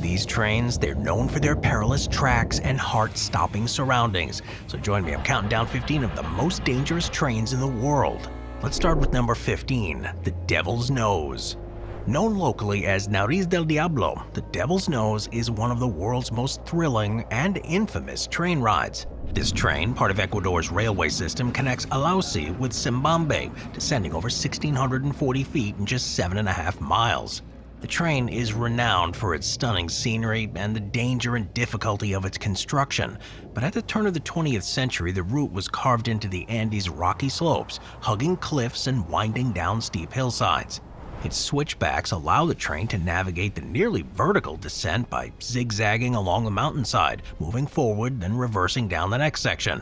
These trains, they're known for their perilous tracks and heart-stopping surroundings. So join me, I'm counting down 15 of the most dangerous trains in the world. Let's start with number 15, the Devil's Nose. Known locally as Nariz del Diablo, the Devil's Nose is one of the world's most thrilling and infamous train rides. This train, part of Ecuador's railway system, connects Alausi with Simbambe, descending over 1,640 feet in just 7.5 miles. The train is renowned for its stunning scenery and the danger and difficulty of its construction, but at the turn of the 20th century, the route was carved into the Andes' rocky slopes, hugging cliffs and winding down steep hillsides. Its switchbacks allow the train to navigate the nearly vertical descent by zigzagging along the mountainside, moving forward, then reversing down the next section.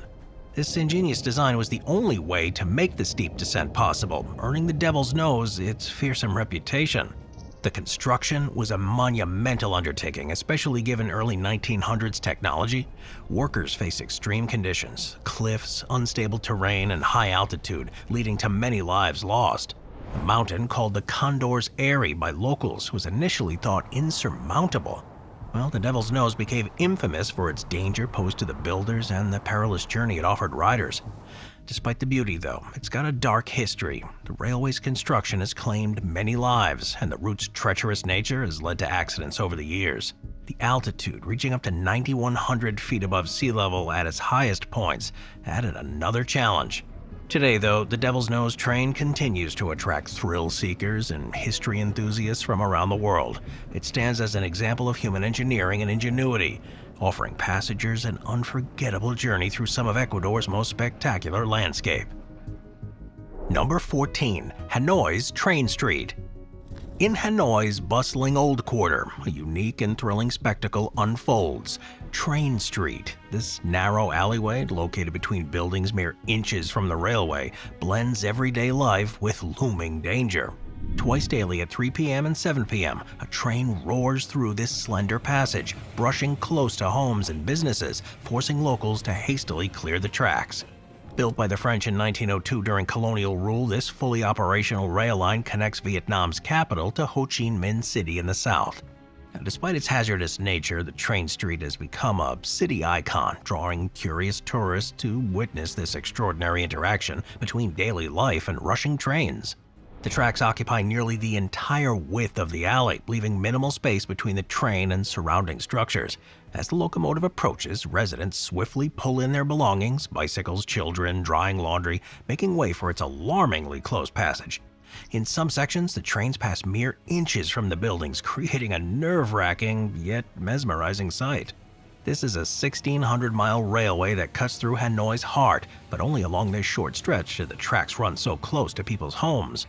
This ingenious design was the only way to make the steep descent possible, earning the Devil's Nose its fearsome reputation. The construction was a monumental undertaking, especially given early 1900s technology. Workers faced extreme conditions, cliffs, unstable terrain, and high altitude, leading to many lives lost. The mountain, called the Condor's Eyrie by locals, was initially thought insurmountable. Well, the Devil's Nose became infamous for its danger posed to the builders and the perilous journey it offered riders. Despite the beauty, though, it's got a dark history. The railway's construction has claimed many lives, and the route's treacherous nature has led to accidents over the years. The altitude, reaching up to 9,100 feet above sea level at its highest points, added another challenge. Today, though, the Devil's Nose train continues to attract thrill seekers and history enthusiasts from around the world. It stands as an example of human engineering and ingenuity, offering passengers an unforgettable journey through some of Ecuador's most spectacular landscape. Number 14, Hanoi's Train Street. In Hanoi's bustling Old Quarter, a unique and thrilling spectacle unfolds. Train Street, this narrow alleyway located between buildings mere inches from the railway, blends everyday life with looming danger. Twice daily at 3 p.m. and 7 p.m., a train roars through this slender passage, brushing close to homes and businesses, forcing locals to hastily clear the tracks. Built by the French in 1902 during colonial rule, this fully operational rail line connects Vietnam's capital to Ho Chi Minh City in the south. Now, despite its hazardous nature, the train street has become a city icon, drawing curious tourists to witness this extraordinary interaction between daily life and rushing trains. The tracks occupy nearly the entire width of the alley, leaving minimal space between the train and surrounding structures. As the locomotive approaches, residents swiftly pull in their belongings, bicycles, children, drying laundry, making way for its alarmingly close passage. In some sections, the trains pass mere inches from the buildings, creating a nerve-wracking yet mesmerizing sight. This is a 1,600-mile railway that cuts through Hanoi's heart, but only along this short stretch do the tracks run so close to people's homes.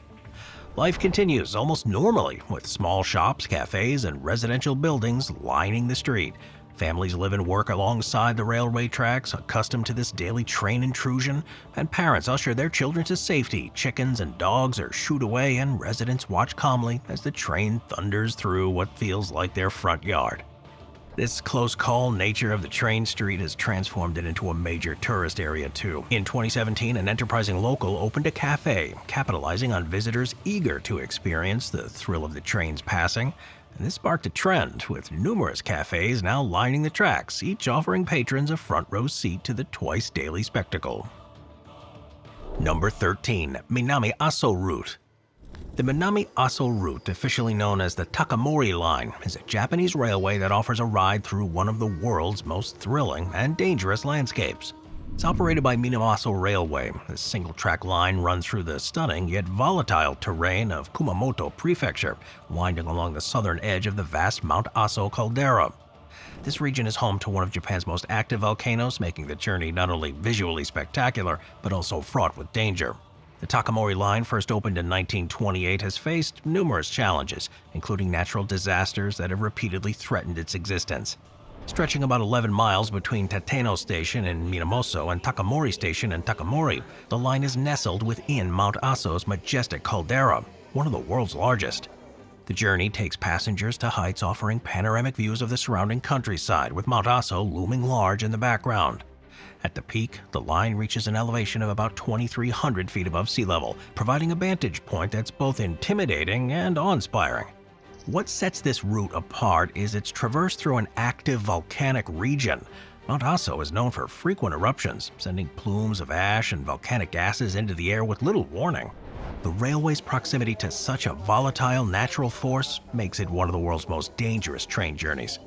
Life continues almost normally, with small shops, cafes, and residential buildings lining the street. Families live and work alongside the railway tracks, accustomed to this daily train intrusion, and parents usher their children to safety. Chickens and dogs are shooed away, and residents watch calmly as the train thunders through what feels like their front yard. This close-call nature of the train street has transformed it into a major tourist area too. In 2017, an enterprising local opened a cafe, capitalizing on visitors eager to experience the thrill of the train's passing. And this sparked a trend, with numerous cafes now lining the tracks, each offering patrons a front-row seat to the twice-daily spectacle. Number 13, Minami Asso Route. The Minami Asso route, officially known as the Takamori Line, is a Japanese railway that offers a ride through one of the world's most thrilling and dangerous landscapes. It's operated by Minami Railway. This single-track line runs through the stunning yet volatile terrain of Kumamoto Prefecture, winding along the southern edge of the vast Mount Aso caldera. This region is home to one of Japan's most active volcanoes, making the journey not only visually spectacular, but also fraught with danger. The Takamori Line, first opened in 1928, has faced numerous challenges, including natural disasters that have repeatedly threatened its existence. Stretching about 11 miles between Tateno Station in Minamoso and Takamori Station in Takamori, the line is nestled within Mount Aso's majestic caldera, one of the world's largest. The journey takes passengers to heights offering panoramic views of the surrounding countryside, with Mount Aso looming large in the background. At the peak, the line reaches an elevation of about 2,300 feet above sea level, providing a vantage point that's both intimidating and awe-inspiring. What sets this route apart is its traverse through an active volcanic region. Mount Asso is known for frequent eruptions, sending plumes of ash and volcanic gases into the air with little warning. The railway's proximity to such a volatile natural force makes it one of the world's most dangerous train journeys.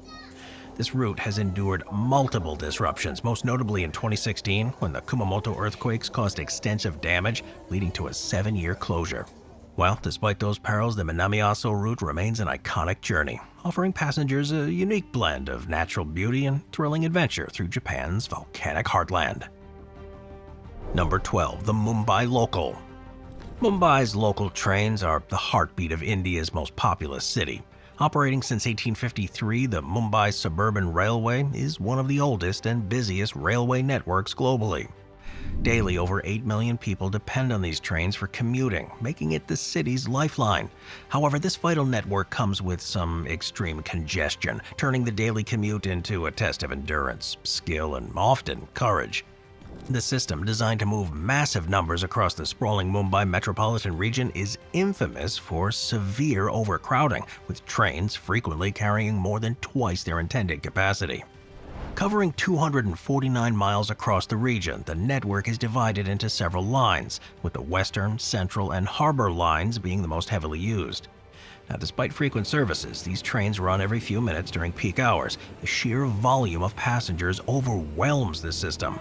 This route has endured multiple disruptions, most notably in 2016 when the Kumamoto earthquakes caused extensive damage, leading to a 7-year closure. Well, despite those perils, the Minami Asso route remains an iconic journey, offering passengers a unique blend of natural beauty and thrilling adventure through Japan's volcanic heartland. Number 12. The Mumbai Local. Mumbai's local trains are the heartbeat of India's most populous city. Operating since 1853, the Mumbai Suburban Railway is one of the oldest and busiest railway networks globally. Daily, over 8 million people depend on these trains for commuting, making it the city's lifeline. However, this vital network comes with some extreme congestion, turning the daily commute into a test of endurance, skill, and often courage. The system, designed to move massive numbers across the sprawling Mumbai metropolitan region, is infamous for severe overcrowding, with trains frequently carrying more than twice their intended capacity. Covering 249 miles across the region, the network is divided into several lines, with the Western, Central, and Harbour lines being the most heavily used. Now, despite frequent services, these trains run every few minutes during peak hours. The sheer volume of passengers overwhelms the system.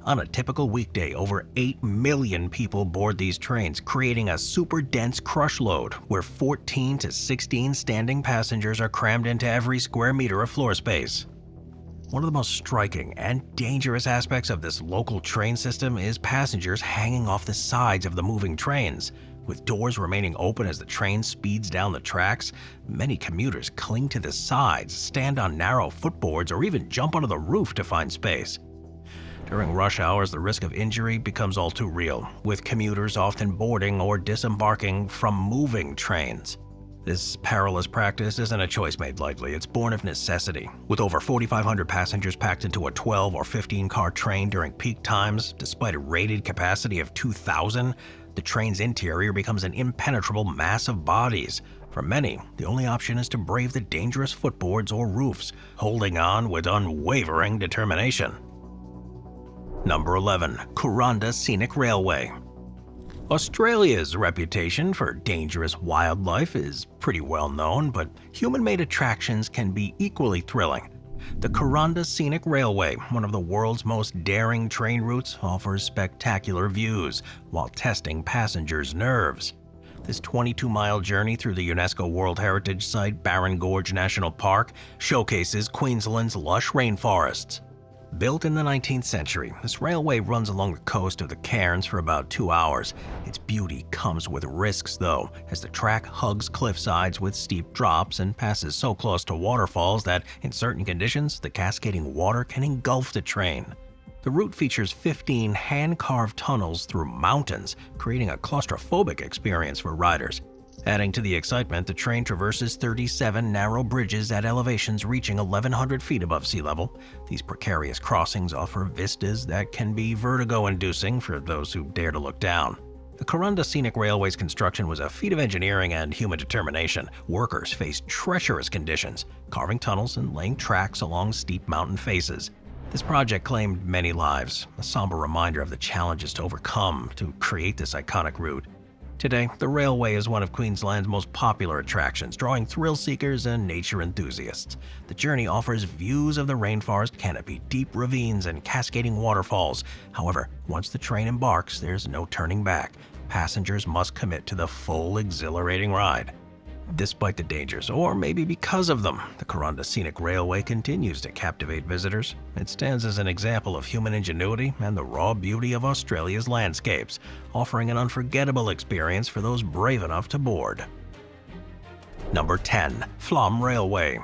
On a typical weekday, over 8 million people board these trains, creating a super dense crush load where 14 to 16 standing passengers are crammed into every square meter of floor space. One of the most striking and dangerous aspects of this local train system is passengers hanging off the sides of the moving trains. With doors remaining open as the train speeds down the tracks, many commuters cling to the sides, stand on narrow footboards, or even jump onto the roof to find space. During rush hours, the risk of injury becomes all too real, with commuters often boarding or disembarking from moving trains. This perilous practice isn't a choice made lightly, it's born of necessity. With over 4,500 passengers packed into a 12 or 15-car train during peak times, despite a rated capacity of 2,000, the train's interior becomes an impenetrable mass of bodies. For many, the only option is to brave the dangerous footboards or roofs, holding on with unwavering determination. Number 11. Kuranda Scenic Railway. Australia's reputation for dangerous wildlife is pretty well known, but human-made attractions can be equally thrilling. The Kuranda Scenic Railway, one of the world's most daring train routes, offers spectacular views while testing passengers' nerves. This 22-mile journey through the UNESCO World Heritage Site Barron Gorge National Park showcases Queensland's lush rainforests. Built in the 19th century, this railway runs along the coast of the Cairns for about 2 hours. Its beauty comes with risks, though, as the track hugs cliff sides with steep drops and passes so close to waterfalls that, in certain conditions, the cascading water can engulf the train. The route features 15 hand-carved tunnels through mountains, creating a claustrophobic experience for riders. Adding to the excitement, the train traverses 37 narrow bridges at elevations reaching 1,100 feet above sea level. These precarious crossings offer vistas that can be vertigo-inducing for those who dare to look down. The Kuranda Scenic Railway's construction was a feat of engineering and human determination. Workers faced treacherous conditions, carving tunnels and laying tracks along steep mountain faces. This project claimed many lives, a somber reminder of the challenges to overcome to create this iconic route. Today, the railway is one of Queensland's most popular attractions, drawing thrill-seekers and nature enthusiasts. The journey offers views of the rainforest canopy, deep ravines, and cascading waterfalls. However, once the train embarks, there's no turning back. Passengers must commit to the full, exhilarating ride. Despite the dangers, or maybe because of them, the Kuranda Scenic Railway continues to captivate visitors. It stands as an example of human ingenuity and the raw beauty of Australia's landscapes, offering an unforgettable experience for those brave enough to board. Number 10. Flum Railway.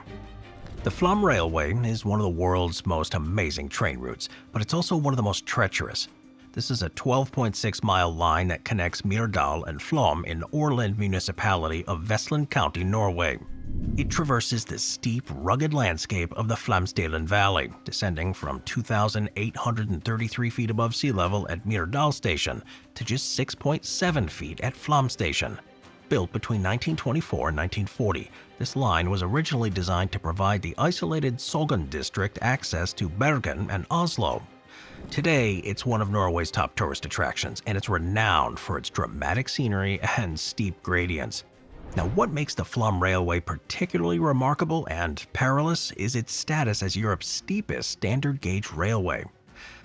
The Flum Railway is one of the world's most amazing train routes, but it's also one of the most treacherous. This is a 12.6-mile line that connects Myrdal and Flum in Orland municipality of Vestland County, Norway. It traverses the steep, rugged landscape of the Flamsdalen Valley, descending from 2,833 feet above sea level at Myrdal Station to just 6.7 feet at Flum Station. Built between 1924 and 1940, this line was originally designed to provide the isolated Sogn district access to Bergen and Oslo. Today, it's one of Norway's top tourist attractions, and it's renowned for its dramatic scenery and steep gradients. Now, what makes the Flum Railway particularly remarkable and perilous is its status as Europe's steepest standard gauge railway.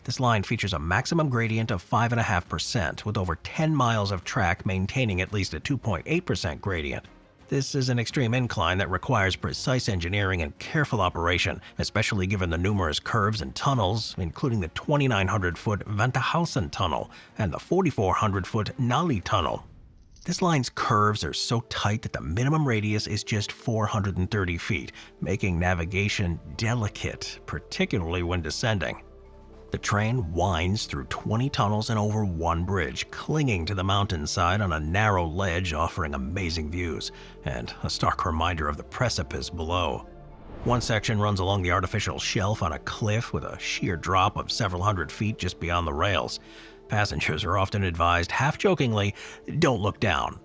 This line features a maximum gradient of 5.5%, with over 10 miles of track maintaining at least a 2.8% gradient. This is an extreme incline that requires precise engineering and careful operation, especially given the numerous curves and tunnels, including the 2,900-foot Vantahausen Tunnel and the 4,400-foot Nali Tunnel. This line's curves are so tight that the minimum radius is just 430 feet, making navigation delicate, particularly when descending. The train winds through 20 tunnels and over one bridge, clinging to the mountainside on a narrow ledge offering amazing views, and a stark reminder of the precipice below. One section runs along the artificial shelf on a cliff with a sheer drop of several hundred feet just beyond the rails. Passengers are often advised, half-jokingly, don't look down.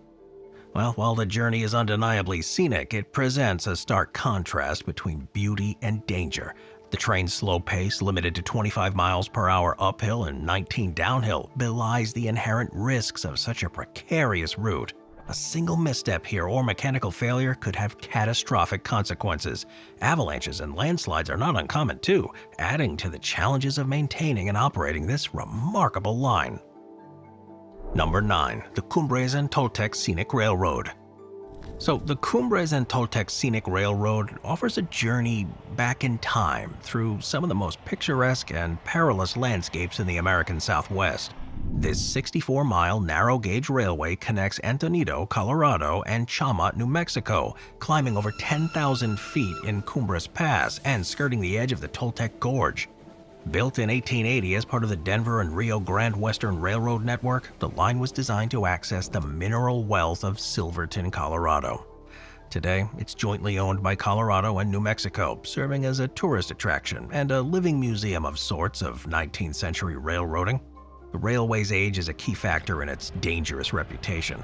Well, while the journey is undeniably scenic, it presents a stark contrast between beauty and danger. The train's slow pace, limited to 25 miles per hour uphill and 19 downhill, belies the inherent risks of such a precarious route. A single misstep here or mechanical failure could have catastrophic consequences. Avalanches and landslides are not uncommon too, adding to the challenges of maintaining and operating this remarkable line. Number 9. The Cumbres and Toltec Scenic Railroad. So the Cumbres and Toltec Scenic Railroad offers a journey back in time through some of the most picturesque and perilous landscapes in the American Southwest. This 64-mile narrow-gauge railway connects Antonito, Colorado, and Chama, New Mexico, climbing over 10,000 feet in Cumbres Pass and skirting the edge of the Toltec Gorge. Built in 1880 as part of the Denver and Rio Grande Western Railroad network, the line was designed to access the mineral wealth of Silverton, Colorado. Today, it's jointly owned by Colorado and New Mexico, serving as a tourist attraction and a living museum of sorts of 19th century railroading. The railway's age is a key factor in its dangerous reputation.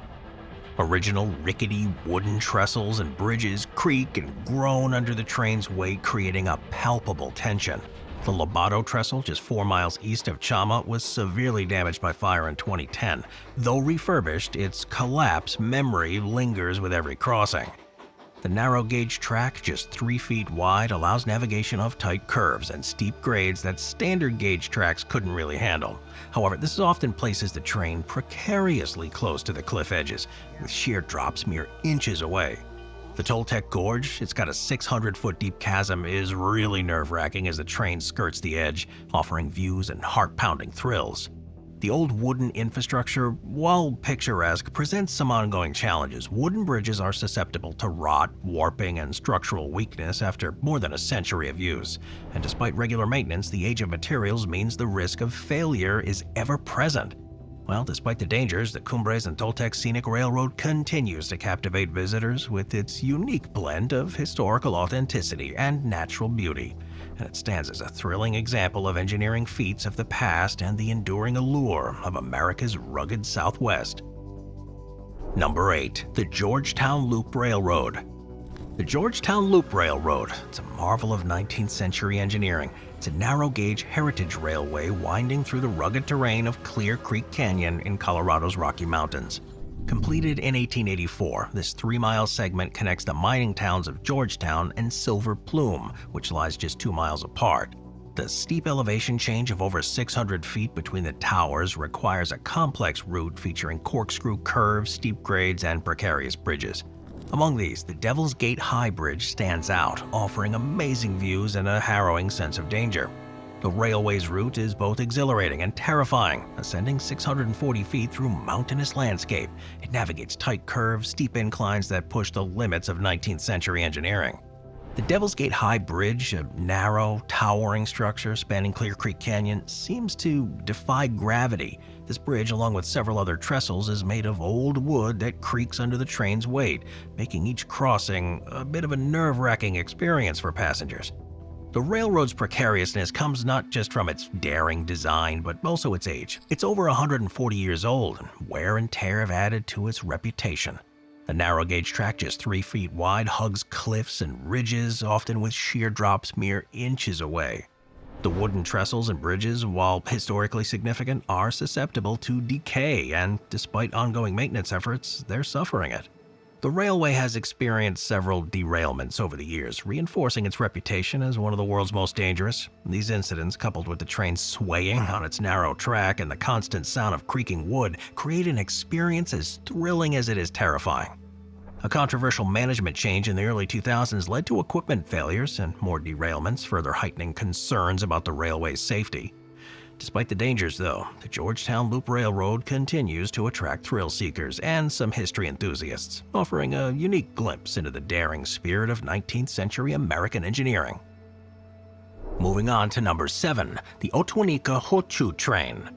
Original rickety wooden trestles and bridges creak and groan under the train's weight, creating a palpable tension. The Lobato trestle, just 4 miles east of Chama, was severely damaged by fire in 2010. Though refurbished, its collapse memory lingers with every crossing. The narrow-gauge track, just 3 feet wide, allows navigation of tight curves and steep grades that standard-gauge tracks couldn't really handle. However, this often places the train precariously close to the cliff edges, with sheer drops mere inches away. The Toltec Gorge, it's got a 600-foot deep chasm, is really nerve-wracking as the train skirts the edge, offering views and heart-pounding thrills. The old wooden infrastructure, while picturesque, presents some ongoing challenges. Wooden bridges are susceptible to rot, warping, and structural weakness after more than a century of use. And despite regular maintenance, the age of materials means the risk of failure is ever present. Well, despite the dangers, the Cumbres and Toltec Scenic Railroad continues to captivate visitors with its unique blend of historical authenticity and natural beauty. And it stands as a thrilling example of engineering feats of the past and the enduring allure of America's rugged Southwest. Number 8. The Georgetown Loop Railroad. The Georgetown Loop Railroad, it's a marvel of 19th century engineering. It's a narrow-gauge heritage railway winding through the rugged terrain of Clear Creek Canyon in Colorado's Rocky Mountains. Completed in 1884, this 3-mile segment connects the mining towns of Georgetown and Silver Plume, which lies just 2 miles apart. The steep elevation change of over 600 feet between the towers requires a complex route featuring corkscrew curves, steep grades, and precarious bridges. Among these, the Devil's Gate High Bridge stands out, offering amazing views and a harrowing sense of danger. The railway's route is both exhilarating and terrifying, ascending 640 feet through mountainous landscape. It navigates tight curves, steep inclines that push the limits of 19th century engineering. The Devil's Gate High Bridge, a narrow, towering structure spanning Clear Creek Canyon, seems to defy gravity. This bridge, along with several other trestles, is made of old wood that creaks under the train's weight, making each crossing a bit of a nerve-wracking experience for passengers. The railroad's precariousness comes not just from its daring design, but also its age. It's over 140 years old, and wear and tear have added to its reputation. A narrow-gauge track just 3 feet wide hugs cliffs and ridges, often with sheer drops mere inches away. The wooden trestles and bridges, while historically significant, are susceptible to decay, and despite ongoing maintenance efforts, they're suffering it. The railway has experienced several derailments over the years, reinforcing its reputation as one of the world's most dangerous. These incidents, coupled with the train swaying on its narrow track and the constant sound of creaking wood, create an experience as thrilling as it is terrifying. A controversial management change in the early 2000s led to equipment failures and more derailments, further heightening concerns about the railway's safety. Despite the dangers, though, the Georgetown Loop Railroad continues to attract thrill seekers and some history enthusiasts, offering a unique glimpse into the daring spirit of 19th century American engineering. Moving on to number 7, the Otona-Hotu train.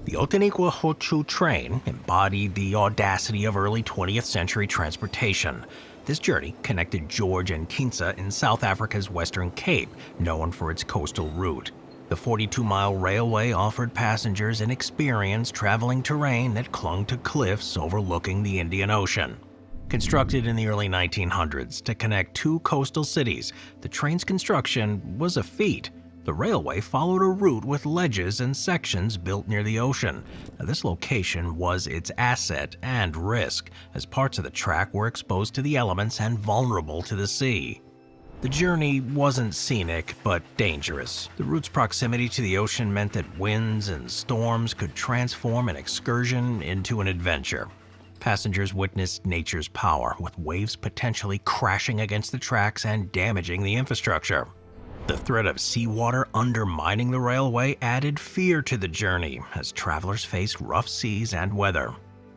The Otona-Hotu train embodied the audacity of early 20th century transportation. This journey connected George and Kinsa in South Africa's Western Cape, known for its coastal route. The 42-mile railway offered passengers an experience traveling terrain that clung to cliffs overlooking the Indian Ocean. Constructed in the early 1900s to connect 2 coastal cities, the train's construction was a feat. The railway followed a route with ledges and sections built near the ocean. Now, this location was its asset and risk, as parts of the track were exposed to the elements and vulnerable to the sea. The journey wasn't scenic, but dangerous. The route's proximity to the ocean meant that winds and storms could transform an excursion into an adventure. Passengers witnessed nature's power, with waves potentially crashing against the tracks and damaging the infrastructure. The threat of seawater undermining the railway added fear to the journey as travelers faced rough seas and weather.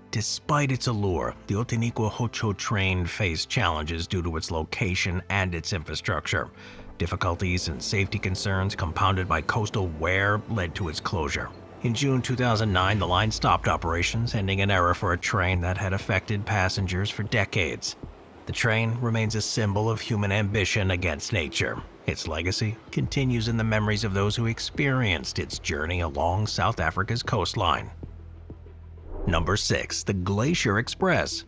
Despite its allure, the Otona-Hotu train faced challenges due to its location and its infrastructure. Difficulties and safety concerns compounded by coastal wear led to its closure. In June 2009, the line stopped operations, ending an era for a train that had affected passengers for decades. The train remains a symbol of human ambition against nature. Its legacy continues in the memories of those who experienced its journey along South Africa's coastline. Number 6, the Glacier Express.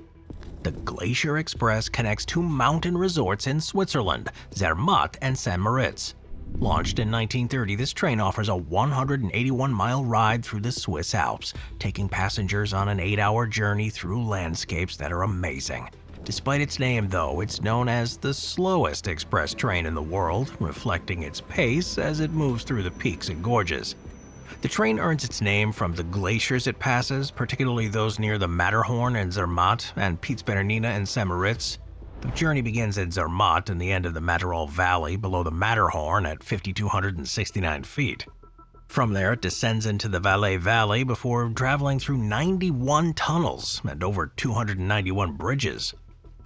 The Glacier Express connects 2 mountain resorts in Switzerland, Zermatt and St. Moritz. Launched in 1930, this train offers a 181-mile ride through the Swiss Alps, taking passengers on an 8-hour journey through landscapes that are amazing. Despite its name, though, it's known as the slowest express train in the world, reflecting its pace as it moves through the peaks and gorges. The train earns its name from the glaciers it passes, particularly those near the Matterhorn in Zermatt and Pietsbernina in St. Moritz. The journey begins at Zermatt and the end of the Matterhorn Valley below the Matterhorn at 5,269 feet. From there, it descends into the Valais Valley before traveling through 91 tunnels and over 291 bridges.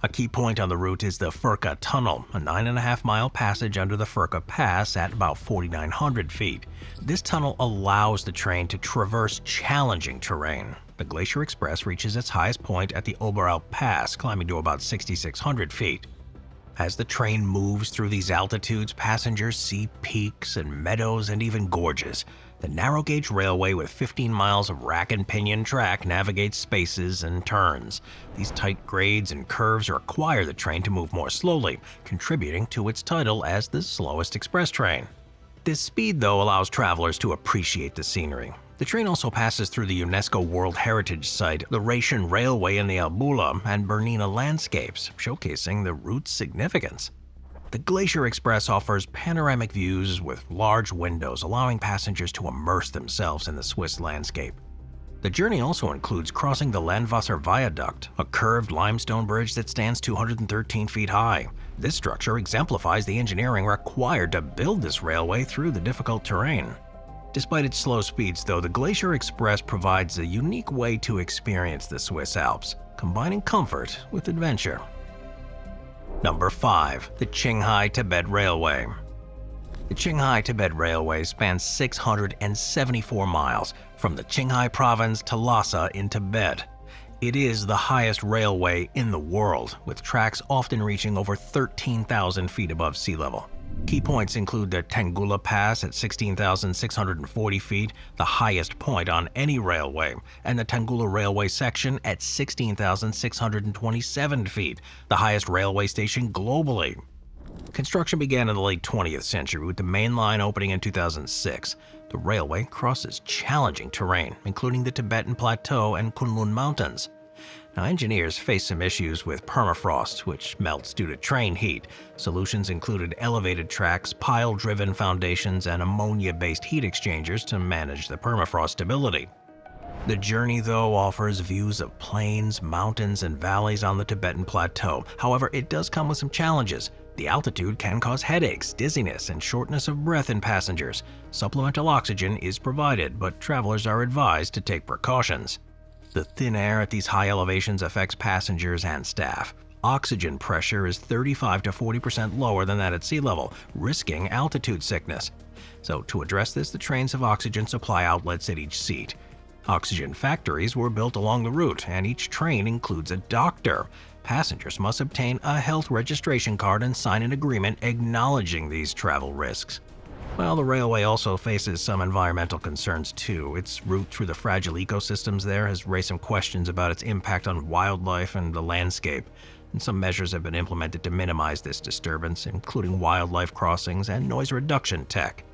A key point on the route is the Furka Tunnel, a 9.5-mile passage under the Furka Pass at about 4,900 feet. This tunnel allows the train to traverse challenging terrain. The Glacier Express reaches its highest point at the Oberalp Pass, climbing to about 6,600 feet. As the train moves through these altitudes, passengers see peaks and meadows and even gorges. The narrow-gauge railway with 15 miles of rack and pinion track navigates spaces and turns. These tight grades and curves require the train to move more slowly, contributing to its title as the slowest express train. This speed, though, allows travelers to appreciate the scenery. The train also passes through the UNESCO World Heritage Site, the Rhaetian Railway in the Albula and Bernina landscapes, showcasing the route's significance. The Glacier Express offers panoramic views with large windows, allowing passengers to immerse themselves in the Swiss landscape. The journey also includes crossing the Landwasser Viaduct, a curved limestone bridge that stands 213 feet high. This structure exemplifies the engineering required to build this railway through the difficult terrain. Despite its slow speeds, though, the Glacier Express provides a unique way to experience the Swiss Alps, combining comfort with adventure. Number 5, the Changhai Tibet Railway. The Changhai Tibet Railway spans 674 miles from the Changhai province to Lhasa in Tibet. It is the highest railway in the world, with tracks often reaching over 13,000 feet above sea level. Key points include the Tangula Pass at 16,640 feet, the highest point on any railway, and the Tangula Railway section at 16,627 feet, the highest railway station globally. Construction began in the late 20th century, with the main line opening in 2006. The railway crosses challenging terrain, including the Tibetan Plateau and Kunlun Mountains. Now, engineers face some issues with permafrost, which melts due to train heat. Solutions included elevated tracks, pile-driven foundations, and ammonia-based heat exchangers to manage the permafrost stability. The journey, though, offers views of plains, mountains, and valleys on the Tibetan Plateau. However, it does come with some challenges. The altitude can cause headaches, dizziness, and shortness of breath in passengers. Supplemental oxygen is provided, but travelers are advised to take precautions. The thin air at these high elevations affects passengers and staff. Oxygen pressure is 35 to 40% lower than that at sea level, risking altitude sickness. So to address this, the trains have oxygen supply outlets at each seat. Oxygen factories were built along the route, and each train includes a doctor. Passengers must obtain a health registration card and sign an agreement acknowledging these travel risks. Well, the railway also faces some environmental concerns too. Its route through the fragile ecosystems there has raised some questions about its impact on wildlife and the landscape. And some measures have been implemented to minimize this disturbance, including wildlife crossings and noise reduction tech.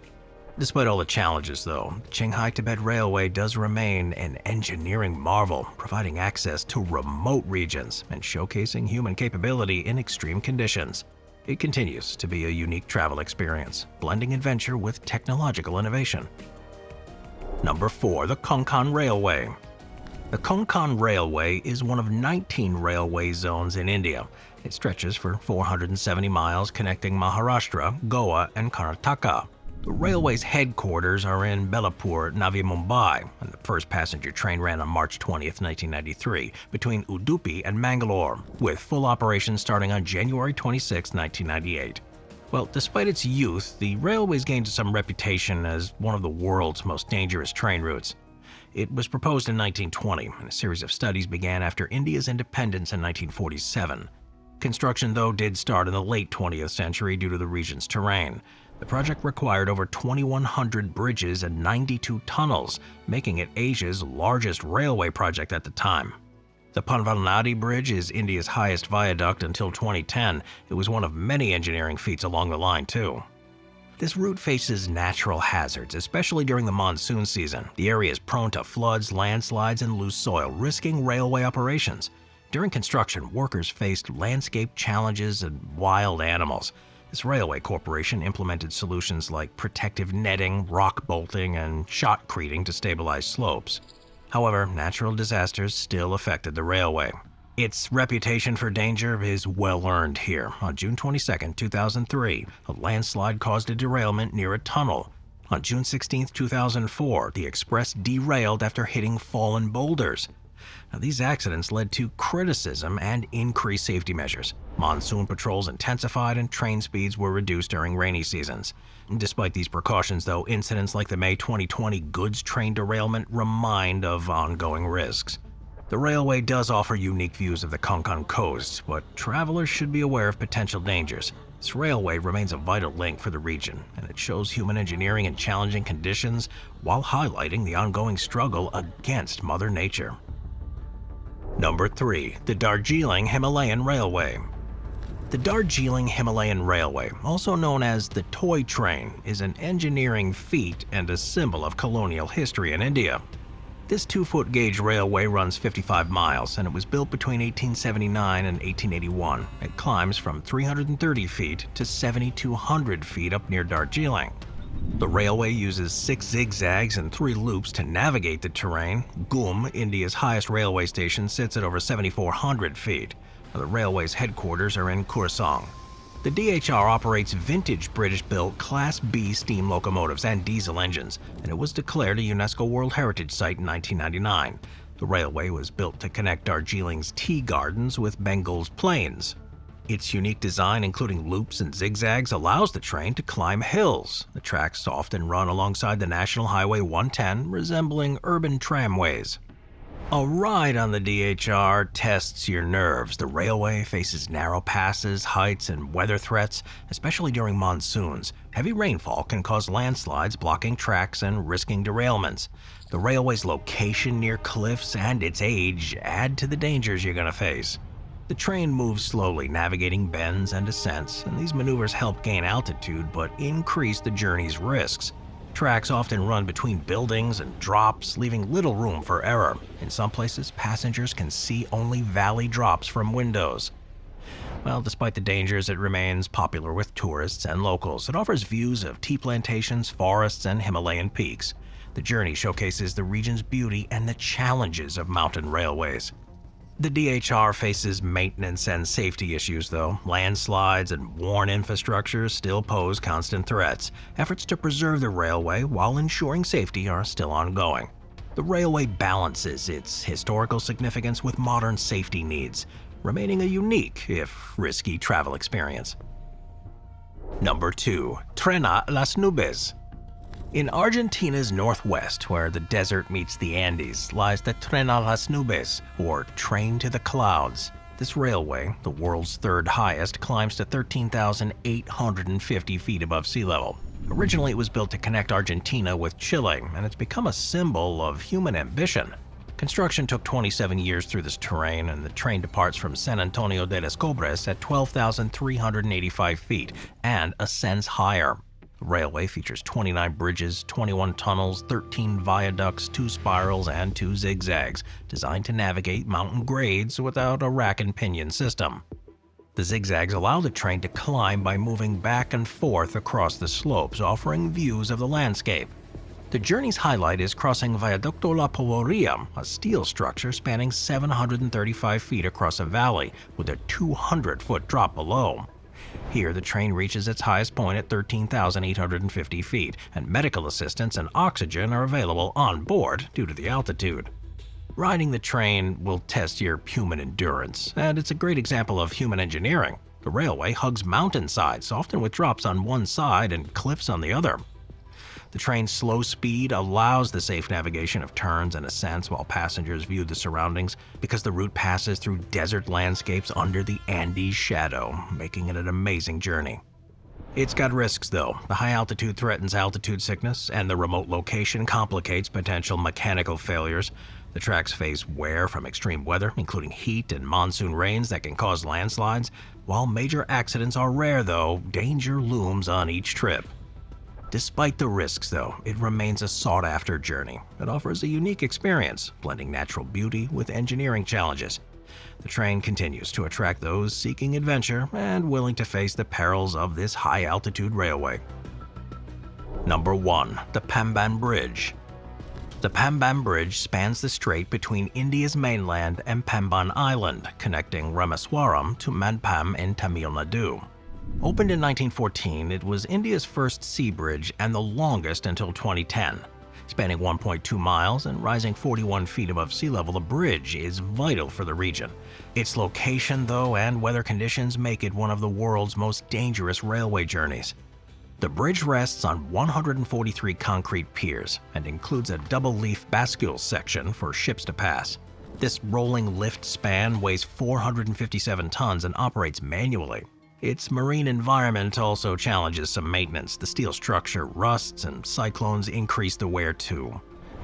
Despite all the challenges, though, the Changhai-Tibet Railway does remain an engineering marvel, providing access to remote regions and showcasing human capability in extreme conditions. It continues to be a unique travel experience, blending adventure with technological innovation. Number 4. The Konkan Railway. The Konkan Railway is one of 19 railway zones in India. It stretches for 470 miles, connecting Maharashtra, Goa, and Karnataka. The railway's headquarters are in Belapur, Navi Mumbai, and the first passenger train ran on March 20, 1993, between Udupi and Mangalore, with full operations starting on January 26, 1998. Well, despite its youth, the railway's gained some reputation as one of the world's most dangerous train routes. It was proposed in 1920, and a series of studies began after India's independence in 1947. Construction, though, did start in the late 20th century due to the region's terrain. The project required over 2,100 bridges and 92 tunnels, making it Asia's largest railway project at the time. The Pamban Bridge is India's highest viaduct until 2010. It was one of many engineering feats along the line, too. This route faces natural hazards, especially during the monsoon season. The area is prone to floods, landslides, and loose soil, risking railway operations. During construction, workers faced landscape challenges and wild animals. This railway corporation implemented solutions like protective netting, rock bolting, and shotcreting to stabilize slopes. However, natural disasters still affected the railway. Its reputation for danger is well earned here. On June 22, 2003, a landslide caused a derailment near a tunnel. On June 16, 2004, the express derailed after hitting fallen boulders. Now, these accidents led to criticism and increased safety measures. Monsoon patrols intensified and train speeds were reduced during rainy seasons. Despite these precautions, though, incidents like the May 2020 goods train derailment remind of ongoing risks. The railway does offer unique views of the Konkan coast, but travelers should be aware of potential dangers. This railway remains a vital link for the region, and it shows human engineering in challenging conditions while highlighting the ongoing struggle against Mother Nature. Number 3. The Darjeeling Himalayan Railway. The Darjeeling Himalayan Railway, also known as the Toy Train, is an engineering feat and a symbol of colonial history in India. This 2-foot gauge railway runs 55 miles, and it was built between 1879 and 1881. It climbs from 330 feet to 7,200 feet up near Darjeeling. The railway uses 6 zigzags and 3 loops to navigate the terrain. Gum, India's highest railway station, sits at over 7,400 feet. The railway's headquarters are in Kuranda. The DHR operates vintage British-built Class B steam locomotives and diesel engines, and it was declared a UNESCO World Heritage Site in 1999. The railway was built to connect Darjeeling's tea gardens with Bengal's plains. Its unique design, including loops and zigzags, allows the train to climb hills. The tracks often run alongside the National Highway 110, resembling urban tramways. A ride on the DHR tests your nerves. The railway faces narrow passes, heights, and weather threats, especially during monsoons. Heavy rainfall can cause landslides, blocking tracks and risking derailments. The railway's location near cliffs and its age add to the dangers you're going to face. The train moves slowly, navigating bends and descents, and these maneuvers help gain altitude but increase the journey's risks. Tracks often run between buildings and drops, leaving little room for error. In some places, passengers can see only valley drops from windows. Well, despite the dangers, it remains popular with tourists and locals. It offers views of tea plantations, forests, and Himalayan peaks. The journey showcases the region's beauty and the challenges of mountain railways. The DHR faces maintenance and safety issues, though. Landslides and worn infrastructure still pose constant threats. Efforts to preserve the railway while ensuring safety are still ongoing. The railway balances its historical significance with modern safety needs, remaining a unique, if risky, travel experience. Number 2. Trena Las Nubes. In Argentina's northwest, where the desert meets the Andes, lies the Trena Las Nubes, or Train to the Clouds. This railway, the world's third highest, climbs to 13,850 feet above sea level. Originally, it was built to connect Argentina with Chile, and it's become a symbol of human ambition. Construction took 27 years through this terrain, and the train departs from San Antonio de los Cobres at 12,385 feet and ascends higher. The railway features 29 bridges, 21 tunnels, 13 viaducts, 2 spirals, and 2 zigzags, designed to navigate mountain grades without a rack and pinion system. The zigzags allow the train to climb by moving back and forth across the slopes, offering views of the landscape. The journey's highlight is crossing Viaducto La Polvoría, a steel structure spanning 735 feet across a valley, with a 200-foot drop below. Here, the train reaches its highest point at 13,850 feet, and medical assistance and oxygen are available on board due to the altitude. Riding the train will test your human endurance, and it's a great example of human engineering. The railway hugs mountainsides, often with drops on one side and cliffs on the other. The train's slow speed allows the safe navigation of turns and ascents while passengers view the surroundings, because the route passes through desert landscapes under the Andes shadow, making it an amazing journey. It's got risks, though. The high altitude threatens altitude sickness, and the remote location complicates potential mechanical failures. The tracks face wear from extreme weather, including heat and monsoon rains that can cause landslides. While major accidents are rare, though, danger looms on each trip. Despite the risks, though, it remains a sought-after journey. It offers a unique experience, blending natural beauty with engineering challenges. The train continues to attract those seeking adventure and willing to face the perils of this high-altitude railway. Number 1. The Pamban Bridge. The Pamban Bridge spans the strait between India's mainland and Pamban Island, connecting Rameswaram to Manpam in Tamil Nadu. Opened in 1914, it was India's first sea bridge and the longest until 2010. Spanning 1.2 miles and rising 41 feet above sea level, the bridge is vital for the region. Its location, though, and weather conditions make it one of the world's most dangerous railway journeys. The bridge rests on 143 concrete piers and includes a double-leaf bascule section for ships to pass. This rolling lift span weighs 457 tons and operates manually. Its marine environment also challenges some maintenance. The steel structure rusts and cyclones increase the wear too.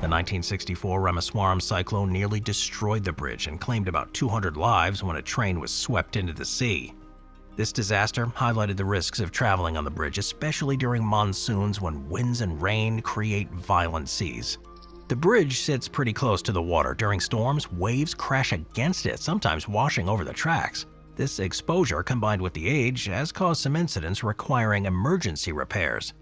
The 1964 Rameswaram cyclone nearly destroyed the bridge and claimed about 200 lives when a train was swept into the sea. This disaster highlighted the risks of traveling on the bridge, especially during monsoons when winds and rain create violent seas. The bridge sits pretty close to the water. During storms, waves crash against it, sometimes washing over the tracks. This exposure, combined with the age, has caused some incidents requiring emergency repairs.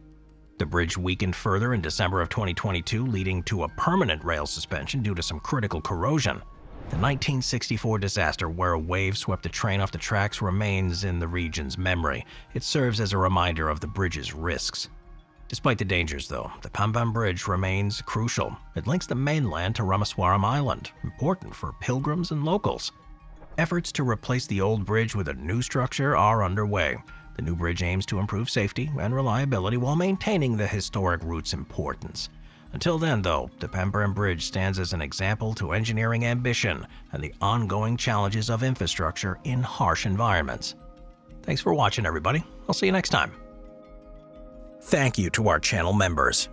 The bridge weakened further in December of 2022, leading to a permanent rail suspension due to some critical corrosion. The 1964 disaster, where a wave swept the train off the tracks, remains in the region's memory. It serves as a reminder of the bridge's risks. Despite the dangers, though, the Pamban Bridge remains crucial. It links the mainland to Rameswaram Island, important for pilgrims and locals. Efforts to replace the old bridge with a new structure are underway. The new bridge aims to improve safety and reliability while maintaining the historic route's importance. Until then, though, the Pamban Bridge stands as an example to engineering ambition and the ongoing challenges of infrastructure in harsh environments. Thanks for watching, everybody. I'll see you next time. Thank you to our channel members.